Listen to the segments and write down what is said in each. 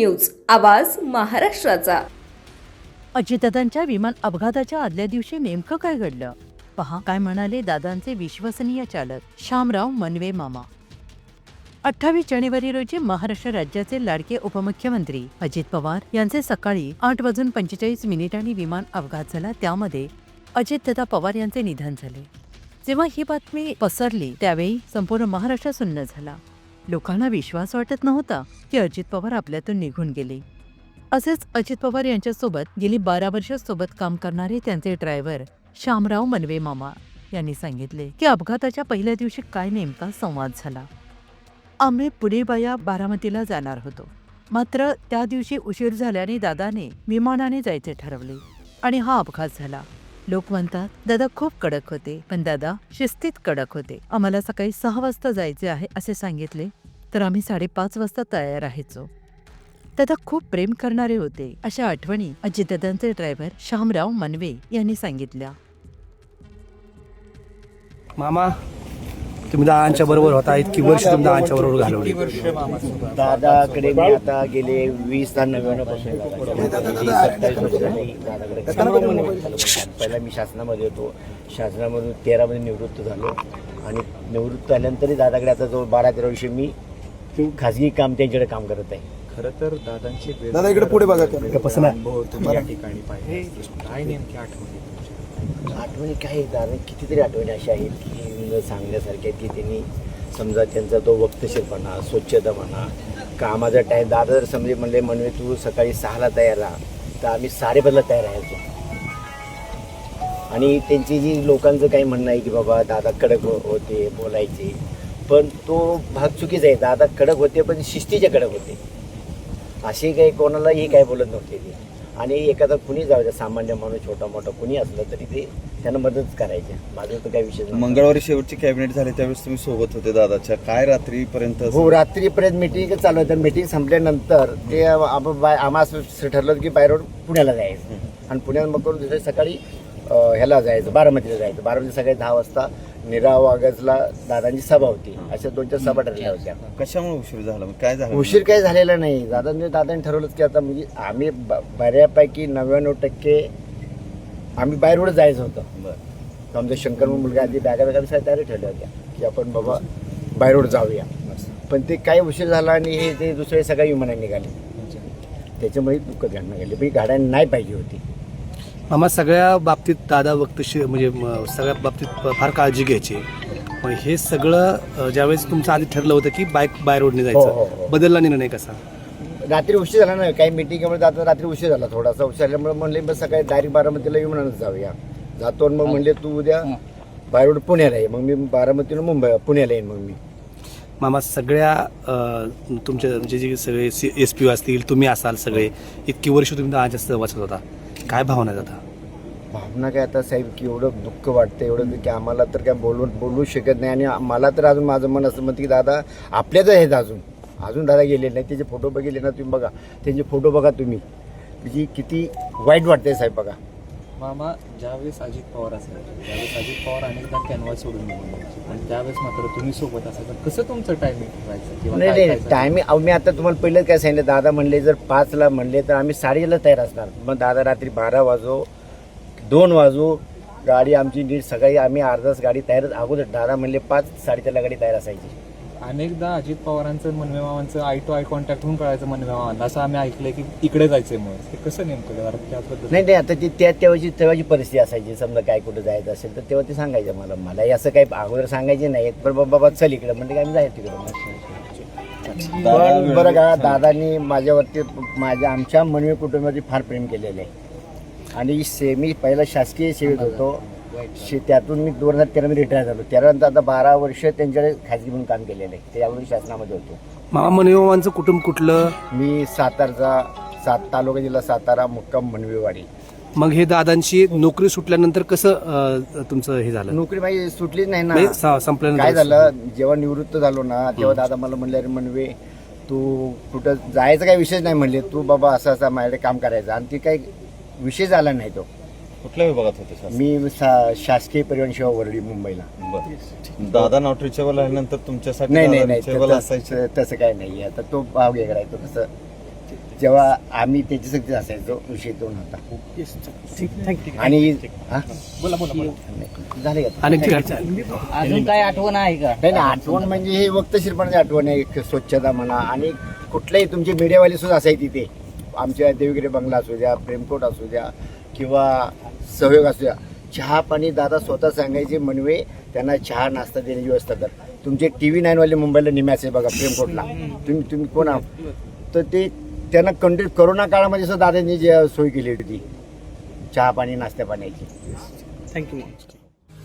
News, आवाज महाराष्ट्राचा. अजितदादांच्या विमान अपघाताच्या आदल्या दिवशी नेमकं काय घडलं पहा काय म्हणाले दादांचे विश्वसनीय चालक शामराव मनवे मामा. 28 जानेवारी रोजी महाराष्ट्र राज्याचे लाडके उपमुख्यमंत्री अजित पवार यांचे सकाळी 8:45 विमान अपघात झाला. त्यामध्ये अजितदादा पवार यांचे निधन झाले. जेव्हा ही बातमी पसरली त्यावेळी संपूर्ण महाराष्ट्र सुन्न झाला. लोकांना विश्वास वाटत नव्हता की अजित पवार आपल्यातून निघून गेले. असेच अजित पवार यांच्यासोबत गेली 12 वर्ष सोबत काम करणारे त्यांचे ड्रायव्हर शामराव मनवे मामा यांनी सांगितले की अपघाताच्या पहिल्या दिवशी काय नेमका संवाद झाला. आम्ही पुणे बाया बारामतीला जाणार होतो, मात्र त्या दिवशी उशीर झाल्याने दादाने विमानाने जायचे ठरवले आणि हा अपघात झाला. लोक म्हणतात दादा खूप कडक होते, पण दादा शिस्तीत कडक होते. आम्हाला सकाळी 6 वाजता जायचे आहे असे सांगितले तर आम्ही 5:30 वाजता तयार राहायचो. दादा खूप प्रेम करणारे होते, अशा आठवणी अजितदादांचे ड्रायव्हर शामराव मनवे यांनी सांगितल्या. मामा, तुम्ही दादांच्या बरोबर होता, इतकी वर्ष तुम्ही दादांच्या बरोबर घालवली. दादाकडे मी आता गेले 2099 पासून 27 वर्ष झाली दादाकडे. पहिला मी शासनामध्ये होतो, शासनामधून 13 मध्ये निवृत्त झालो आणि निवृत्त झाल्यानंतरही दादाकडे आता जवळ 12-13 वर्ष मी खाजगी काम त्यांच्याकडे काम करत आहे. खरं तर दादांची दादा इकडे पुढे बघा. अनुभव तुम्ही या ठिकाणी पाहिले असतील. काय नेमकी आठवणी तुमच्या? आठवणी काय दादा कितीतरी आठवणी अशा आहेत की सांगण्यासारख्या आहेत की त्यांनी समजा त्यांचा तो वक्तशीरपणा, स्वच्छता म्हणा, कामाचा टाईम. दादा जर समजे म्हणले म्हणवे तू सकाळी 6ला तयार राहा तर आम्ही 5:30ला तयार राहायचो. आणि त्यांची जी लोकांचं काही म्हणणं आहे की बाबा दादा कडक होते बोलायचे, पण तो भाग चुकीचा आहे. दादा कडक होते पण शिस्तीचे कडक होते. असे काही कोणालाही काय बोलत नव्हते ते. आणि एखादा कुणी जाऊ द्या, सामान्य माणूस छोटा मोठा कुणी असलं तरी ते त्यांना मदत करायचे. माझं तर काही विषय नाही. मंगळवारी शेवटची कॅबिनेट झाली त्यावेळेस तुम्ही सोबत होते दादाच्या. काय रात्रीपर्यंत? हो, रात्रीपर्यंत मीटिंग चालू होतं. मीटिंग संपल्यानंतर ते आम्हाला असं ठरलं की बाय रोड पुण्याला जायचं आणि पुण्यात मग करून दुसऱ्या सकाळी ह्याला जायचं, बारामतीला जायचं. बारामती सकाळी 10 वाजता निराव ऑगस्टला दादांची सभा होती. अशा 2-4 सभा ठरल्या होत्या. कशामुळे उशीर झाला? काय झालं? उशीर काही झालेला नाही. दादांनी ठरवलंच की आता म्हणजे आम्ही बऱ्यापैकी 99% आम्ही बाय रोड जायचं होतं. बरं. आमचा शंकर मुलगा आधी बॅगा तयारी ठरल्या होत्या की आपण बाबा बाय रोड जाऊया. पण ते काही उशीर झाला आणि हे ते दुसरे सगळ्या विमानाने निघाले. त्याच्यामुळे दुःखद घटना घडली. पण ही गाड्या नाही पाहिजे होती. मामा, सगळ्या बाबतीत दादा वक्तशीर म्हणजे सगळ्या बाबतीत फार काळजी घ्यायची. पण हे सगळं ज्यावेळेस तुमचं आधी ठरलं होतं की बाय रोडने हो, जायचं, बदलला निर्णय कसा? रात्री उशीर झाला ना, काही मिटिंगमुळे जाता रात्री उशीर झाला. थोडासा उशीर झाल्यामुळे म्हणले बस सकाळी डायरेक्ट बारामतीला विमानानं जाऊया. जातो आणि मग म्हणले तू उद्या बाय रोड पुण्याला ये. मग मी बारामतीनं पुण्याला येईन. मग मी मामा, सगळ्या तुमच्या म्हणजे जे सगळे SP असतील, तुम्ही असाल, सगळे इतकी वर्ष तुम्ही दादाच्या सहवासात होता, काय भावना आहेत आता? भावना काय आता साहेब की एवढं दुःख वाटतं, एवढं की आम्हाला तर काय बोलू शकत नाही. आणि मला तर अजून माझं मन असं म्हणतं की दादा आपल्याच आहेत. अजून दादा गेले नाही. त्याचे फोटो बघितले ना तुम्ही, बघा त्यांचे फोटो बघा तुम्ही, म्हणजे किती वाईट वाटतंय साहेब. बघा मामा, ज्यावेळेस अजित पवार असायचे त्यावेळेस अजित पवार अनेकदा कॅनव्हास सोडून निघून जायचे आणि त्यावेळेस मात्र तुम्ही सोबत असायचं. कसं तुमचं टायमिंग ठेवायचं किंवा नाही टायमिंग मी आता तुम्हाला पहिलं काय सांगितलं. दादा म्हणले जर 5ला म्हणले तर आम्ही 5:30ला तयार असणार. मग दादा रात्री 12 वाजो 2 वाजो गाडी आमची नीट सकाळी आम्ही अर्धा तास गाडी तयारच. अगोदर दादा म्हणले 5-4:30ला गाडी तयार असायची. अनेकदा अजित पवारांचं मनवे मामांचं आय टू आय कॉन्टॅक्ट होऊन कळायचं मनवे मामांना, असं आम्ही ऐकलंय की इकडे जायचंय. मग ते कसं नेमकं त्याबद्दल? नाही आता ती तेव्हाची परिस्थिती असायची. समजा काय कुठं जायचं असेल तर तेव्हा ते सांगायचं मलाही असं काही अगोदर सांगायचे नाही. पण बाबा चल इकडे म्हणजे आम्ही जायचं तिकडं. पण बरं का, दादांनी माझ्यावरती आमच्या मनवे कुटुंबावरती फार प्रेम केलेलं आहे. आणि मी पहिला शासकीय सेवेत होतो. त्यातून मी 2013 मध्ये रिटायर झालो. त्यानंतर आता 12 वर्ष त्यांच्याकडे खाजगी म्हणून काम केलेलं आहे. त्यावेळी शासनामध्ये होतो. मामा, मनवे मामांचं कुटुंब कुठलं? मी सातारचा तालुका जिल्हा सातारा, मुक्काम मनवेवाडी. मग हे दादांची नोकरी सुटल्यानंतर कसं तुमचं हे झालं? नोकरी माझी सुटलीच नाही ना. संपल्यानंतर काय झालं, जेव्हा निवृत्त झालो ना तेव्हा दादा मला म्हणले अरे मनवे तू कुठं जायचं काही विषय नाही. म्हणले तू बाबा असं माझ्याकडे काम करायचं. आणि ती काही विषय झाला नाही. तो कुठल्या विभागात होते सर? मी शासकीय परिवहन सेवा वरळी मुंबईला. दादा नॉट रिचेबल आल्यानंतर तुमच्यासाठी नाही reachable असायचे? तसं काय नाही. आता तो भाव वेगळा आहे. तो कसं जेव्हा आम्ही त्याची सक्ती असायचो विषय तो नव्हता. आणि हा? झाले का? आणि ठीक आहे. अजून काय आठवण आहे का? नाही नाही, आठवण म्हणजे हे वक्तशीरपणाची आठवण आहे. एक स्वच्छता म्हणा आणि कुठल्याही तुमचे मीडियावाले सुद्धा असायचे तिथे. आमच्या देवगिरी बंगला असू द्या, प्रेमकोट असू द्या किंवा सहयोग असू द्या, चहा पाणी दादा स्वतः सांगायचे मनवे त्यांना चहा नाश्ता देण्याची व्यवस्था कर. तुमचे TV 9 वाले मुंबईला निम्याचे बघा प्रेमकोटला, तुम्ही कोण आहात तर ते त्यांना कंटिन्यू करोना काळामध्ये सुद्धा दादांनी जी सोय केली होती चहा पाणी नाश्त्या पाण्याची. थँक्यू.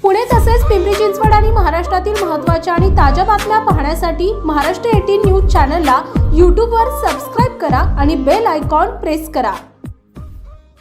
पुणे तसेच पिंपरी चिंचवड आणि महाराष्ट्रातील महत्त्वाच्या आणि ताज्या बातम्या पाहण्यासाठी महाराष्ट्र 18 न्यूज चॅनलला यूट्यूबवर सबस्क्राईब करा आणि बेल आयकॉन प्रेस करा.